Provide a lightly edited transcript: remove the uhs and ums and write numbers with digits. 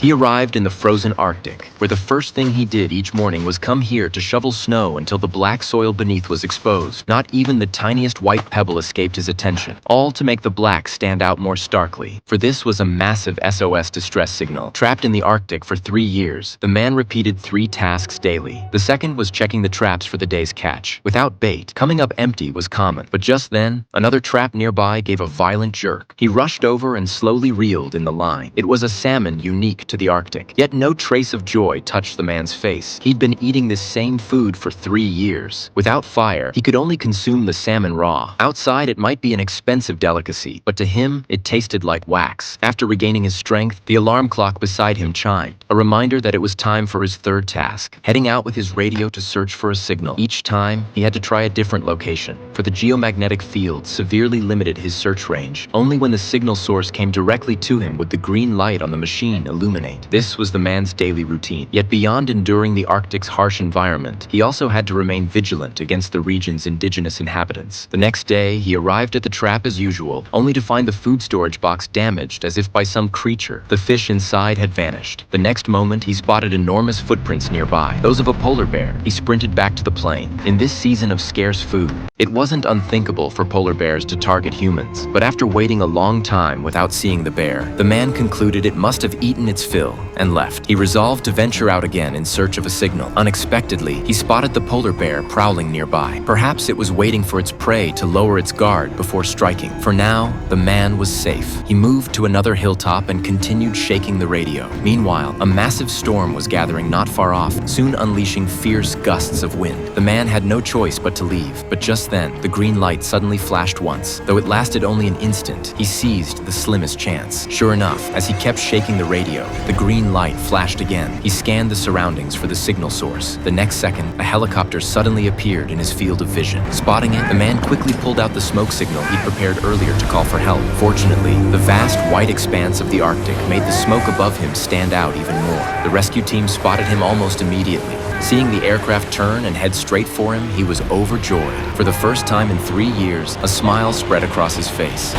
He arrived in the frozen Arctic, where the first thing he did each morning was come here to shovel snow until the black soil beneath was exposed. Not even the tiniest white pebble escaped his attention, all to make the black stand out more starkly, for this was a massive SOS distress signal. Trapped in the Arctic for 3 years, the man repeated 3 tasks daily. The second was checking the traps for the day's catch. Without bait, coming up empty was common, but just then, another trap nearby gave a violent jerk. He rushed over and slowly reeled in the line. It was a salmon unique to the Arctic, yet no trace of joy touched the man's face. He'd been eating this same food for 3 years. Without fire, he could only consume the salmon raw. Outside, it might be an expensive delicacy, but to him, it tasted like wax. After regaining his strength, the alarm clock beside him chimed, a reminder that it was time for his third task, heading out with his radio to search for a signal. Each time, he had to try a different location, for the geomagnetic field severely limited his search range. Only when the signal source came directly to him would the green light on the machine illuminate. This was the man's daily routine. Yet beyond enduring the Arctic's harsh environment, he also had to remain vigilant against the region's indigenous inhabitants. The next day, he arrived at the trap as usual, only to find the food storage box damaged as if by some creature. The fish inside had vanished. The next moment, he spotted enormous footprints nearby, those of a polar bear. He sprinted back to the plane. In this season of scarce food, it wasn't unthinkable for polar bears to target humans, but after waiting a long time without seeing the bear, the man concluded it must have eaten its fill and left. He resolved to venture out again in search of a signal. Unexpectedly, he spotted the polar bear prowling nearby. Perhaps it was waiting for its prey to lower its guard before striking. For now, the man was safe. He moved to another hilltop and continued shaking the radio. Meanwhile, a massive storm was gathering not far off, soon unleashing fierce gusts of wind. The man had no choice but to leave, but just then, the green light suddenly flashed once. Though it lasted only an instant, he seized the slimmest chance. Sure enough, as he kept shaking the radio, the green light flashed again. He scanned the surroundings for the signal source. The next second, a helicopter suddenly appeared in his field of vision. Spotting it, the man quickly pulled out the smoke signal he'd prepared earlier to call for help. Fortunately, the vast white expanse of the Arctic made the smoke above him stand out even more. The rescue team spotted him almost immediately. Seeing the aircraft turn and head straight for him, he was overjoyed. For the first time in 3 years, a smile spread across his face.